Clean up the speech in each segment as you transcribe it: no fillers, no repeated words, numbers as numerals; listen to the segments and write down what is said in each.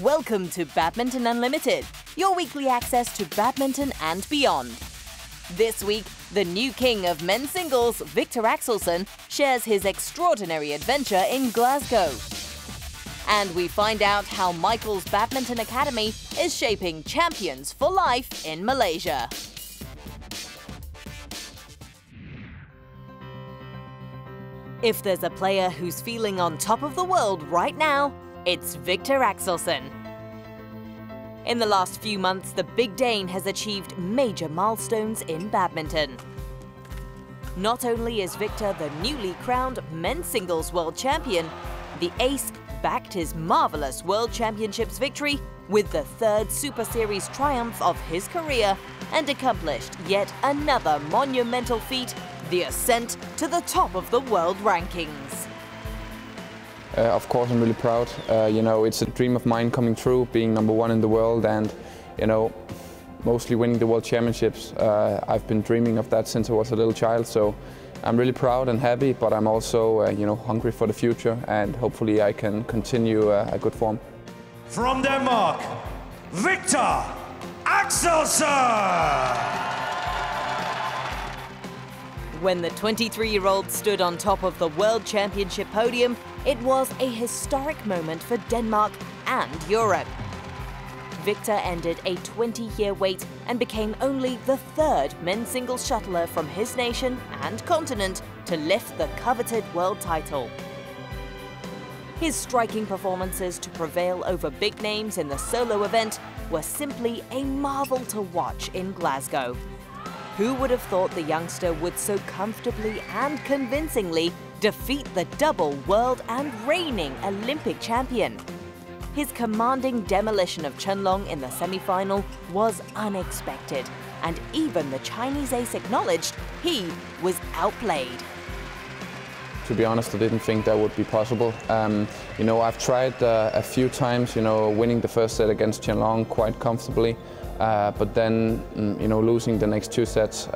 Welcome to Badminton Unlimited, your weekly access to badminton and beyond. This week, the new king of men's singles, Viktor Axelsen, shares his extraordinary adventure in Glasgow. And we find out how Michael's Badminton Academy is shaping champions for life in Malaysia. If there's a player who's feeling on top of the world right now, it's Viktor Axelsen. In the last few months, the Big Dane has achieved major milestones in badminton. Not only is Viktor the newly crowned men's singles world champion, the ace backed his marvelous World Championships victory with the third Super Series triumph of his career and accomplished yet another monumental feat, the ascent to the top of the world rankings. Of course, I'm really proud. It's a dream of mine coming true, being #1 in the world and, mostly winning the World Championships. I've been dreaming of that since I was a little child, so I'm really proud and happy, but I'm also, hungry for the future and hopefully I can continue a good form. From Denmark, Viktor Axelsen! When the 23-year-old stood on top of the World Championship podium, it was a historic moment for Denmark and Europe. Viktor ended a 20-year wait and became only the third men's singles shuttler from his nation and continent to lift the coveted world title. His striking performances to prevail over big names in the solo event were simply a marvel to watch in Glasgow. Who would have thought the youngster would so comfortably and convincingly defeat the double world and reigning Olympic champion? His commanding demolition of Chenlong in the semi-final was unexpected, and even the Chinese ace acknowledged he was outplayed. To be honest, I didn't think that would be possible. I've tried a few times, winning the first set against Chenlong quite comfortably. But then, losing the next two sets.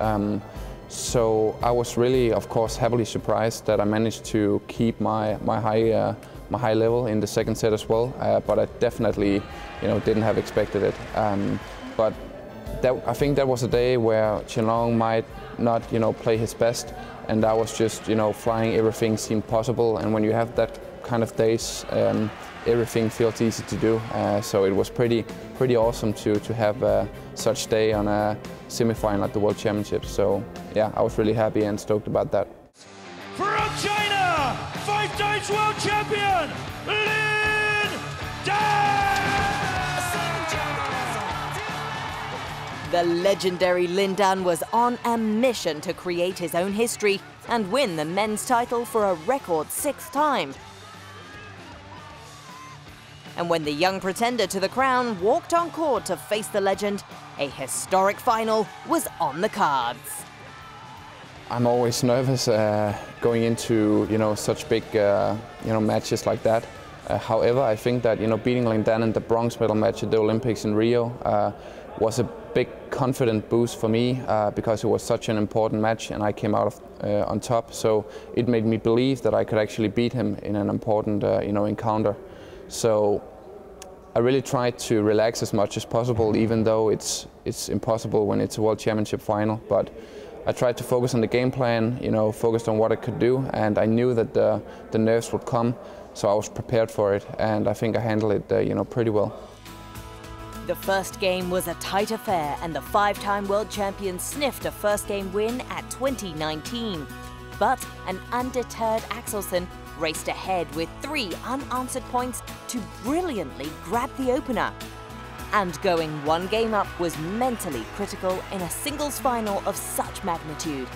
So I was really, of course, happily surprised that I managed to keep my high level in the second set as well. But I definitely, didn't have expected it. But I think that was a day where Chenlong might not, play his best, and I was just, flying. Everything seemed possible, and when you have that kind of days, everything feels easy to do. So it was pretty awesome to have such day on a semi-final at the World Championships. So yeah, I was really happy and stoked about that. From China, 5 times world champion, Lin Dan! The legendary Lin Dan was on a mission to create his own history and win the men's title for a record 6th time. And when the young pretender to the crown walked on court to face the legend, a historic final was on the cards. I'm always nervous going into such big matches like that. However, I think that beating Lin Dan in the bronze medal match at the Olympics in Rio was a big confident boost for me because it was such an important match and I came out on top. So it made me believe that I could actually beat him in an important encounter. So I really tried to relax as much as possible, even though it's impossible when it's a World Championship final. But I tried to focus on the game plan, focused on what I could do, and I knew that the nerves would come, so I was prepared for it, and I think I handled it, pretty well. The first game was a tight affair, and the 5-time world champion sniffed a first-game win at 2019. But an undeterred Axelsen raced ahead with 3 unanswered points to brilliantly grab the opener. And going 1 game up was mentally critical in a singles final of such magnitude.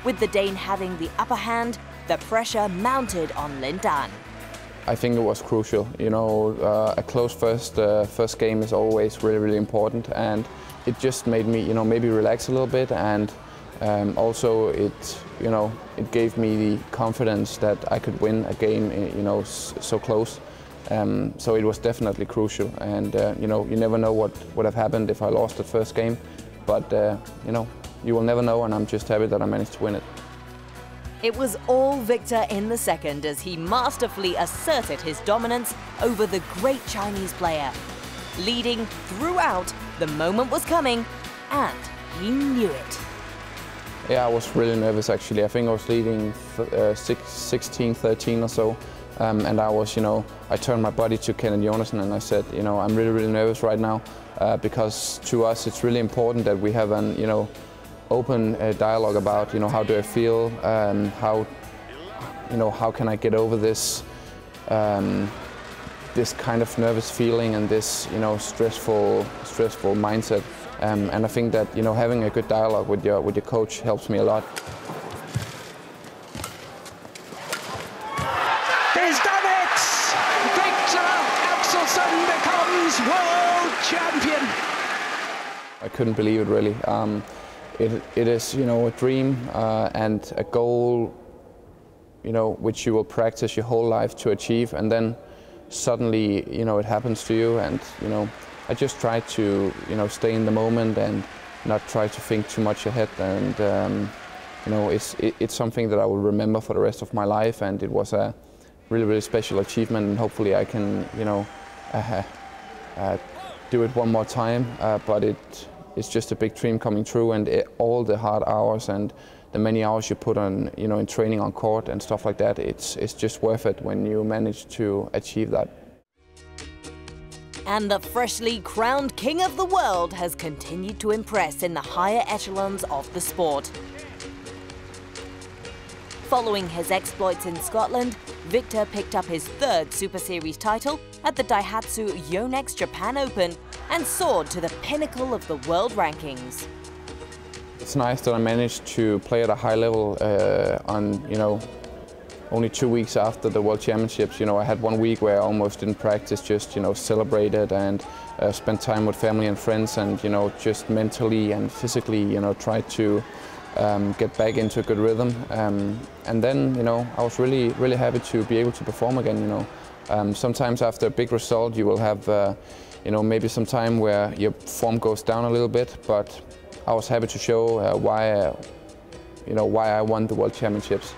With the Dane having the upper hand, the pressure mounted on Lin Dan. I think it was crucial. A close first game is always really important, and it just made me, maybe relax a little bit, and also it gave me the confidence that I could win a game, so close. So it was definitely crucial, and you never know what would have happened if I lost the first game, but you will never know, and I'm just happy that I managed to win it. It was all Viktor in the second as he masterfully asserted his dominance over the great Chinese player. leading throughout. The moment was coming, and he knew it. Yeah, I was really nervous actually. I think I was leading 16-13 or so. And I was, I turned my body to Kenneth Jonassen and I said, I'm really, really nervous right now because to us it's really important that we have an, open dialogue about, how do I feel, how can I get over this, this kind of nervous feeling and this, stressful mindset. And I think that, having a good dialogue with your coach helps me a lot. He's done it! Viktor Axelsen becomes world champion! I couldn't believe it really. It is, a dream and a goal, which you will practice your whole life to achieve, and then suddenly, it happens to you, and I just try to, stay in the moment and not try to think too much ahead, and it's something that I will remember for the rest of my life, and it was a really, really special achievement, and hopefully I can, do it one more time, but it's just a big dream coming true, and all the hard hours and the many hours you put on, in training on court and stuff like that, it's just worth it when you manage to achieve that. And the freshly crowned King of the World has continued to impress in the higher echelons of the sport. Following his exploits in Scotland, Viktor picked up his third Super Series title at the Daihatsu Yonex Japan Open and soared to the pinnacle of the world rankings. It's nice that I managed to play at a high level on, only 2 weeks after the World Championships. I had 1 week where I almost didn't practice, just, celebrated and spent time with family and friends, and, just mentally and physically, tried to get back into a good rhythm. And then, I was really, really happy to be able to perform again, Sometimes after a big result, you will have, maybe some time where your form goes down a little bit, but I was happy to show why I won the World Championships.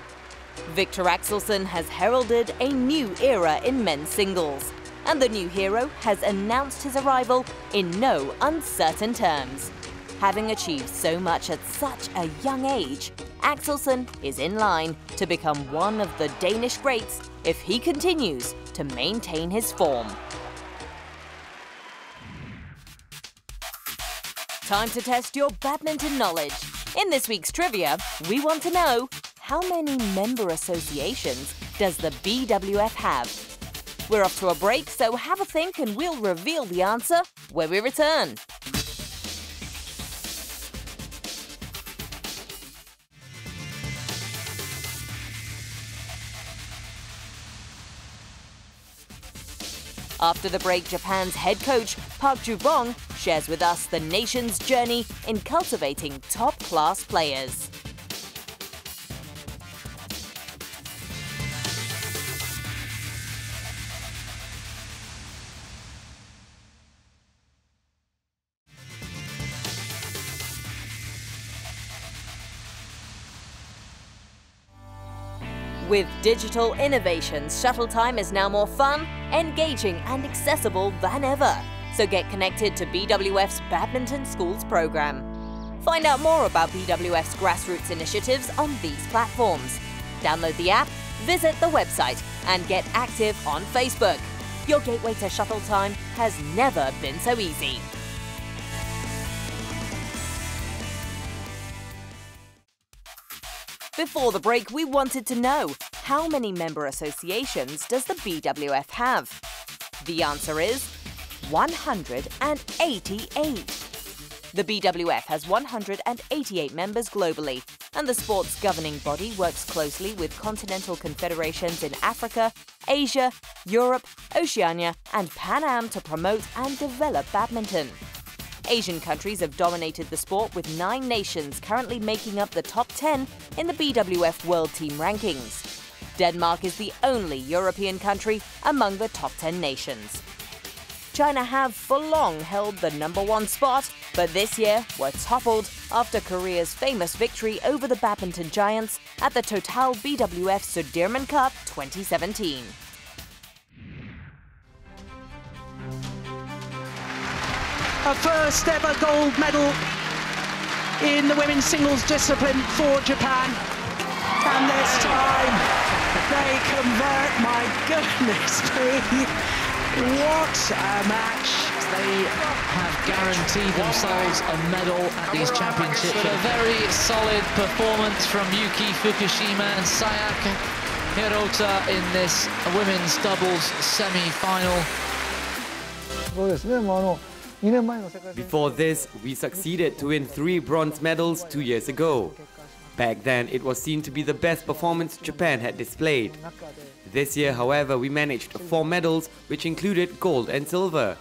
Viktor Axelsen has heralded a new era in men's singles, and the new hero has announced his arrival in no uncertain terms. Having achieved so much at such a young age, Axelsen is in line to become one of the Danish greats if he continues to maintain his form. Time to test your badminton knowledge. In this week's trivia, we want to know, how many member associations does the BWF have? We're off to a break, so have a think and we'll reveal the answer when we return. After the break, Japan's head coach, Park Ju-bong, shares with us the nation's journey in cultivating top-class players. With digital innovations, shuttle time is now more fun, engaging and accessible than ever. So get connected to BWF's Badminton Schools program. Find out more about BWF's grassroots initiatives on these platforms. Download the app, visit the website, and get active on Facebook. Your gateway to shuttle time has never been so easy. Before the break, we wanted to know, how many member associations does the BWF have? The answer is 188. The BWF has 188 members globally, and the sport's governing body works closely with continental confederations in Africa, Asia, Europe, Oceania, and Pan Am to promote and develop badminton. Asian countries have dominated the sport, with 9 nations currently making up the top 10 in the BWF World Team Rankings. Denmark is the only European country among the top 10 nations. China have for long held the #1 spot, but this year were toppled after Korea's famous victory over the badminton giants at the Total BWF Sudirman Cup 2017. A first ever gold medal in the women's singles discipline for Japan. And this time they convert. My goodness me, what a match. They have guaranteed themselves a medal at these championships. But a very solid performance from Yuki Fukushima and Sayaka Hirota in this women's doubles semi-final. Before this, we succeeded to win 3 bronze medals 2 years ago. Back then, it was seen to be the best performance Japan had displayed. This year, however, we managed 4 medals, which included gold and silver.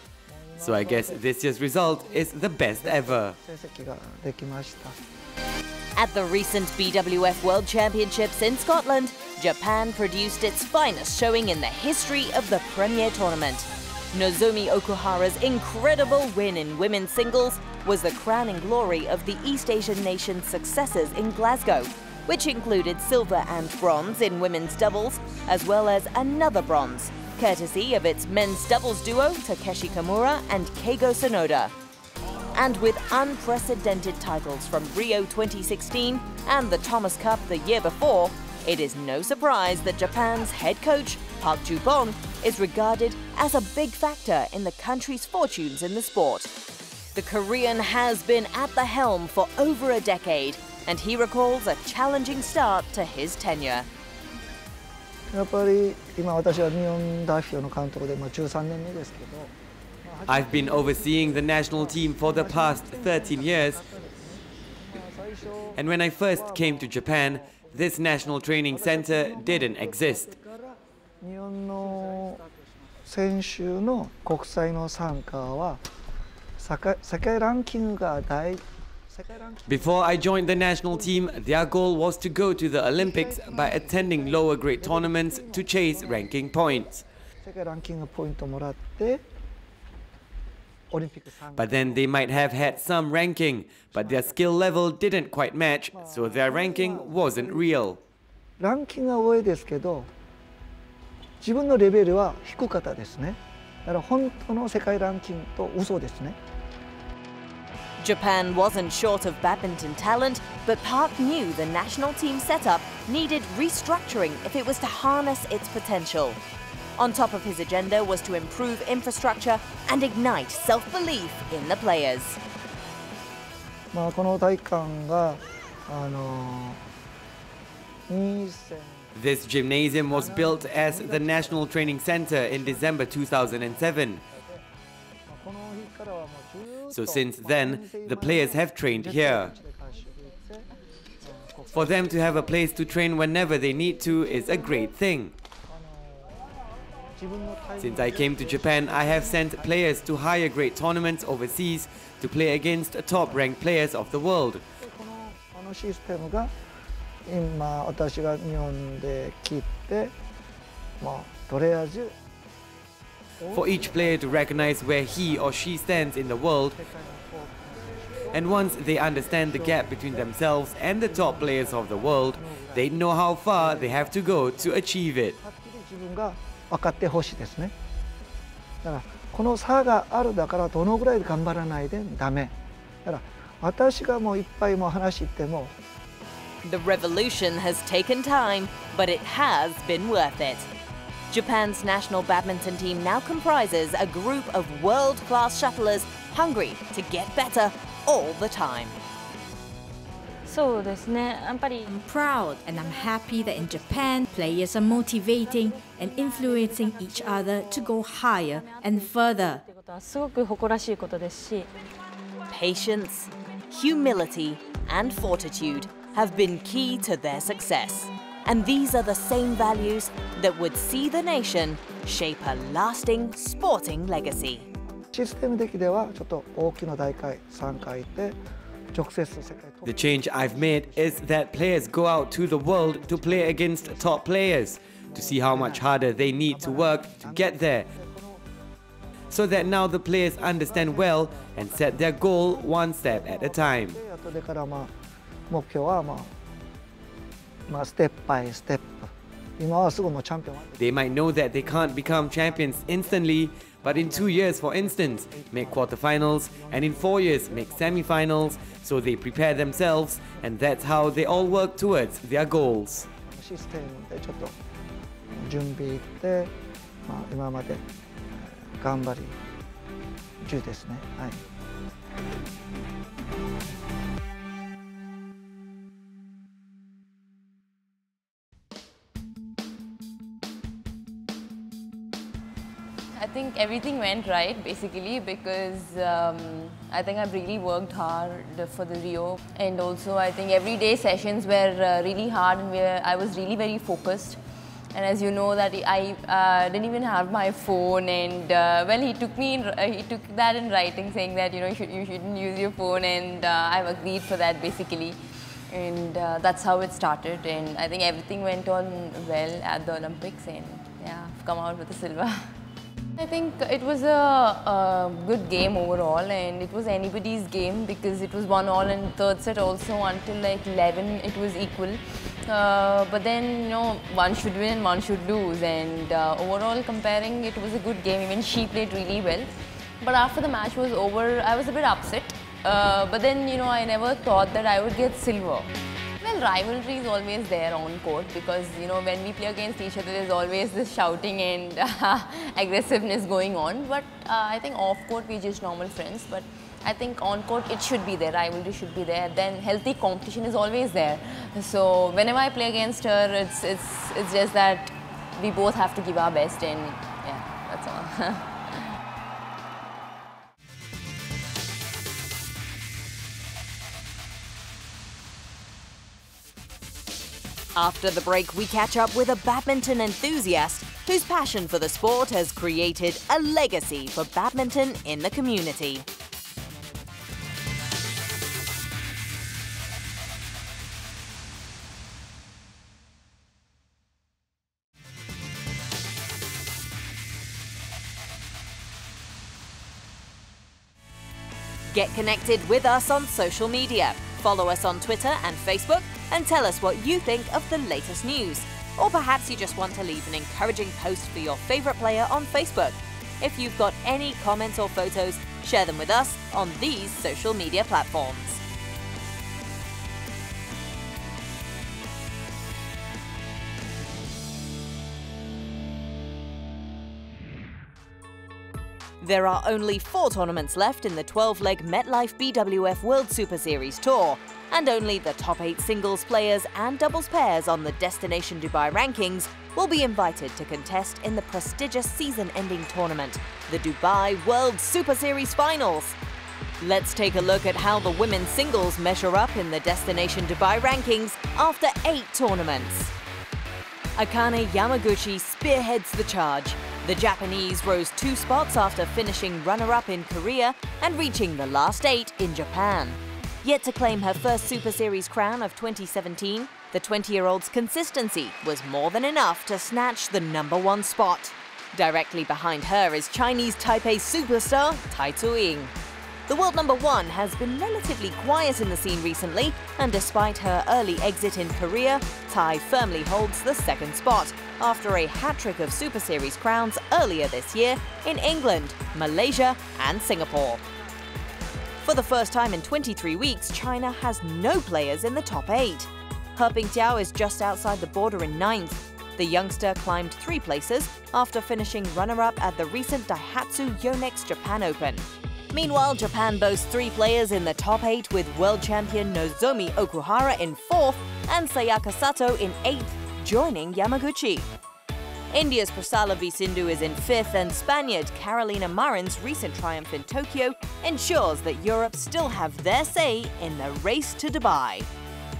So I guess this year's result is the best ever. At the recent BWF World Championships in Scotland, Japan produced its finest showing in the history of the premier tournament. Nozomi Okuhara's incredible win in women's singles was the crowning glory of the East Asian nation's successes in Glasgow, which included silver and bronze in women's doubles, as well as another bronze, courtesy of its men's doubles duo Takeshi Kimura and Keigo Sonoda. And with unprecedented titles from Rio 2016 and the Thomas Cup the year before, it is no surprise that Japan's head coach, Park Ju-bong, is regarded as a big factor in the country's fortunes in the sport. The Korean has been at the helm for over a decade, and he recalls a challenging start to his tenure. I've been overseeing the national team for the past 13 years. And when I first came to Japan, this national training center didn't exist. Before I joined the national team, their goal was to go to the Olympics by attending lower grade tournaments to chase ranking points. But then they might have had some ranking, but their skill level didn't quite match, so their ranking wasn't real. Japan wasn't short of badminton talent, but Park knew the national team setup needed restructuring if it was to harness its potential. On top of his agenda was to improve infrastructure and ignite self-belief in the players. This gymnasium was built as the National Training Center in December 2007. So since then, the players have trained here. For them to have a place to train whenever they need to is a great thing. Since I came to Japan, I have sent players to higher grade tournaments overseas to play against top-ranked players of the world. For each player to recognize where he or she stands in the world, and once they understand the gap between themselves and the top players of the world, they know how far they have to go to achieve it. The revolution has taken time, but it has been worth it. Japan's national badminton team now comprises a group of world-class shuttlers hungry to get better all the time. I'm proud and I'm happy that in Japan, players are motivating and influencing each other to go higher and further. Patience, humility, and fortitude have been key to their success. And these are the same values that would see the nation shape a lasting sporting legacy. The change I've made is that players go out to the world to play against top players, to see how much harder they need to work to get there, so that now the players understand well and set their goal one step at a time. They might know that they can't become champions instantly, but in 2 years, for instance, make quarterfinals, and in 4 years, make semi-finals, so they prepare themselves, and that's how they all work towards their goals. システムでちょっと準備行って、今まで頑張り中ですね。はい。I think everything went right basically because I think I've really worked hard for the Rio, and also I think everyday sessions were really hard and I was really very focused. And as you know that I didn't even have my phone, and well, he took that in writing, saying that you shouldn't use your phone, and I've agreed for that basically. And that's how it started, and I think everything went on well at the Olympics, and yeah, I've come out with a silver. I think it was a good game overall, and it was anybody's game because it was 1-1 in third set also until like 11 it was equal. But then one should win and one should lose, and overall comparing it was a good game. Even she played really well. But after the match was over, I was a bit upset. But then I never thought that I would get silver. Well, rivalry is always there on court because when we play against each other, there's always this shouting and aggressiveness going on. But I think off court we're just normal friends. But I think on court it should be there, rivalry should be there. Then healthy competition is always there. So whenever I play against her, it's just that we both have to give our best, and yeah, that's all. After the break, we catch up with a badminton enthusiast whose passion for the sport has created a legacy for badminton in the community. Get connected with us on social media. Follow us on Twitter and Facebook and tell us what you think of the latest news. Or perhaps you just want to leave an encouraging post for your favourite player on Facebook. If you've got any comments or photos, share them with us on these social media platforms. There are only 4 tournaments left in the 12-leg MetLife BWF World Superseries Tour, and only the top 8 singles players and doubles pairs on the Destination Dubai rankings will be invited to contest in the prestigious season-ending tournament, the Dubai World Superseries Finals. Let's take a look at how the women's singles measure up in the Destination Dubai rankings after 8 tournaments. Akane Yamaguchi spearheads the charge. The Japanese rose 2 spots after finishing runner-up in Korea and reaching the last 8 in Japan. Yet to claim her first Super Series crown of 2017, the 20-year-old's consistency was more than enough to snatch the #1 spot. Directly behind her is Chinese Taipei superstar Tai Tzu-ying. The world #1 has been relatively quiet in the scene recently, and despite her early exit in Korea, Tai firmly holds the 2nd spot after a hat-trick of Super Series crowns earlier this year in England, Malaysia and Singapore. For the first time in 23 weeks, China has no players in the top 8. He Bingtiao is just outside the border in 9th. The youngster climbed 3 places after finishing runner-up at the recent Daihatsu Yonex Japan Open. Meanwhile, Japan boasts 3 players in the top 8 with world champion Nozomi Okuhara in 4th and Sayaka Sato in 8th, joining Yamaguchi. India's Prasalavi Sindhu is in 5th, and Spaniard Carolina Marin's recent triumph in Tokyo ensures that Europe still have their say in the race to Dubai.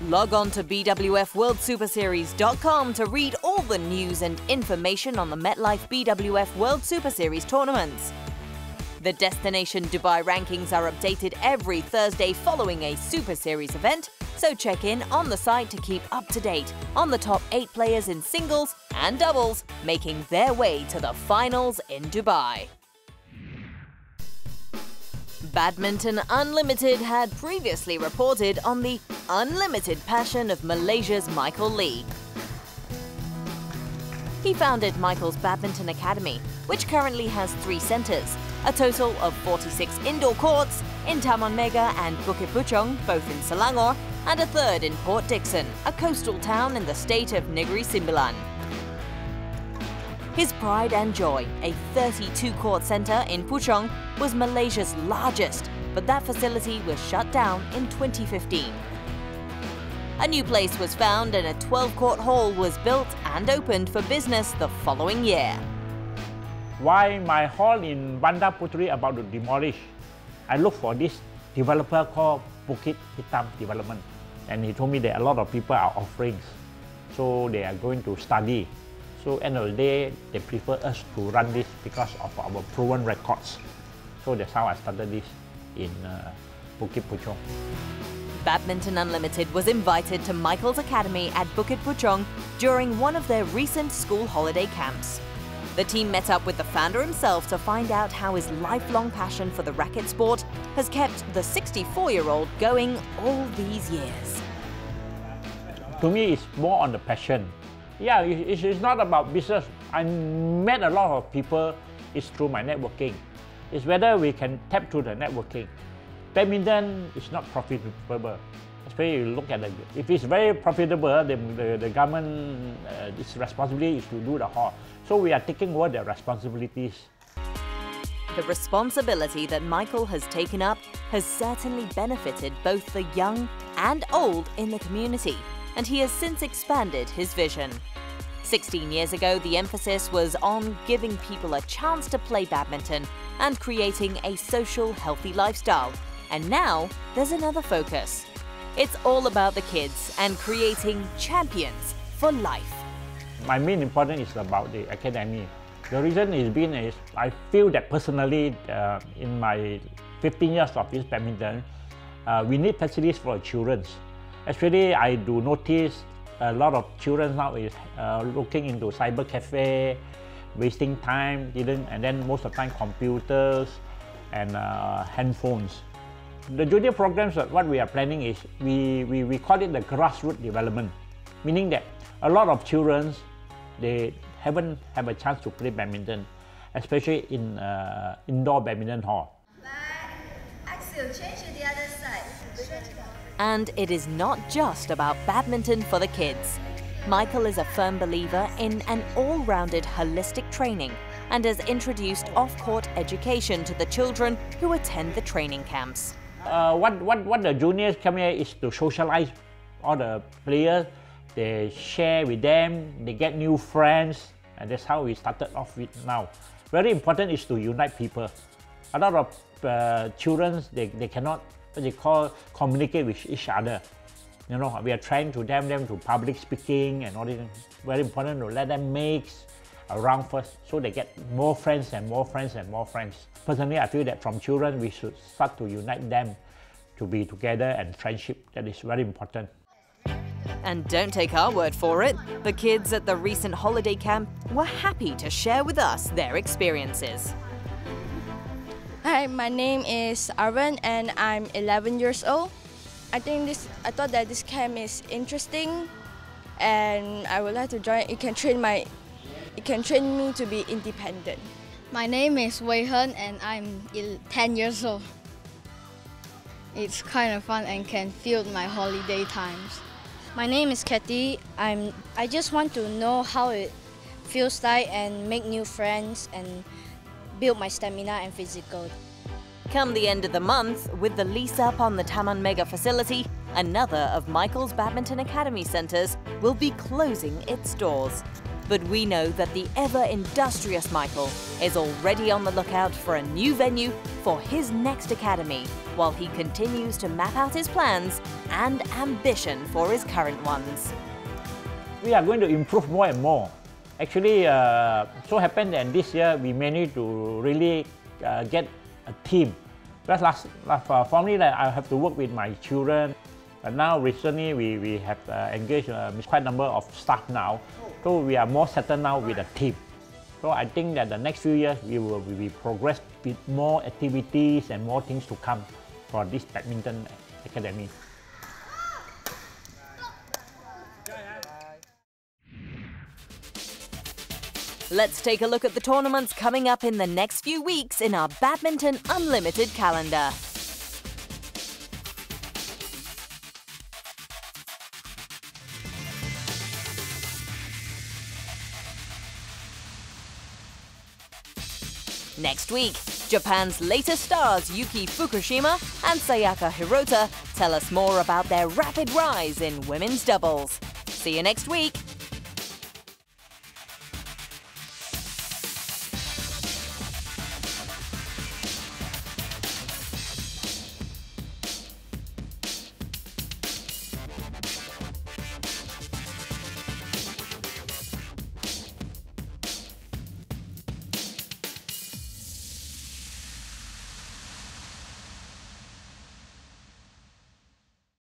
Log on to BWFWorldSuperseries.com to read all the news and information on the MetLife BWF World Superseries tournaments. The Destination Dubai rankings are updated every Thursday following a Super Series event, so check in on the site to keep up to date on the top 8 players in singles and doubles making their way to the finals in Dubai. Badminton Unlimited had previously reported on the unlimited passion of Malaysia's Michael Lee. he founded Michael's Badminton Academy, which currently has 3 centres, a total of 46 indoor courts in Taman Mega and Bukit Puchong, both in Selangor, and a third in Port Dickson, a coastal town in the state of Negeri Sembilan. His pride and joy, a 32-court centre in Puchong, was Malaysia's largest, but that facility was shut down in 2015. A new place was found and a 12-court hall was built and opened for business the following year. Why my hall in Bandar Puteri about to demolish? I looked for this developer called Bukit Hitam Development, and he told me that a lot of people are offering, so they are going to study. So end of the day, they prefer us to run this because of our proven records. So that's how I started this in Bukit Puchong. Badminton Unlimited was invited to Michael's Academy at Bukit Puchong during one of their recent school holiday camps. The team met up with the founder himself to find out how his lifelong passion for the racket sport has kept the 64-year-old going all these years. To me, it's more on the passion. Yeah, it's not about business. I met a lot of people, it's through my networking. It's whether we can tap through the networking. Badminton is not profitable. Especially you look at if it's very profitable, then the government, its responsibility is to do the hall. So we are taking over the responsibilities. The responsibility that Michael has taken up has certainly benefited both the young and old in the community, and he has since expanded his vision. 16 years ago, the emphasis was on giving people a chance to play badminton and creating a social, healthy lifestyle. And now, there's another focus. It's all about the kids and creating champions for life. My main importance is about the academy. The reason is I feel that personally, in my 15 years of this badminton, we need facilities for children. Actually, I do notice a lot of children now is looking into cyber cafe, wasting time, and then most of the time computers and handphones. The junior programs, what we are planning is, we call it the grassroots development, meaning that a lot of children, they haven't had a chance to play badminton, especially in indoor badminton hall. Axel, change to the other side. And it is not just about badminton for the kids. Michael is a firm believer in an all-rounded holistic training and has introduced off-court education to the children who attend the training camps. What the juniors come here is to socialize all the players. They share with them, they get new friends, and that's how we started off with now. Very important is to unite people. A lot of children, they cannot, what they call, communicate with each other. You know, we are trying to them to public speaking and all this. Very important to let them mix around first, so they get more friends and more friends and more friends. Personally, I feel that from children, we should start to unite them to be together, and friendship, that is very important. And don't take our word for it. The kids at the recent holiday camp were happy to share with us their experiences. Hi, my name is Arvin and I'm 11 years old. I thought that this camp is interesting and I would like to join. It can train me to be independent. My name is Wei Hen and I'm 10 years old. It's kind of fun and can fill my holiday times. My name is Kathy. I just want to know how it feels like and make new friends and build my stamina and physical. Come the end of the month, with the lease up on the Taman Mega facility, another of Michael's Badminton Academy centres will be closing its doors. But we know that the ever-industrious Michael is already on the lookout for a new venue for his next academy, while he continues to map out his plans and ambition for his current ones. We are going to improve more and more. Actually, so happened that this year we managed to really get a team. Because formerly I have to work with my children, but now recently we have engaged quite a number of staff now. So we are more settled now with a team. So I think that the next few years we will progress with more activities and more things to come for this badminton academy. Let's take a look at the tournaments coming up in the next few weeks in our Badminton Unlimited calendar. Next week, Japan's latest stars Yuki Fukushima and Sayaka Hirota tell us more about their rapid rise in women's doubles. See you next week.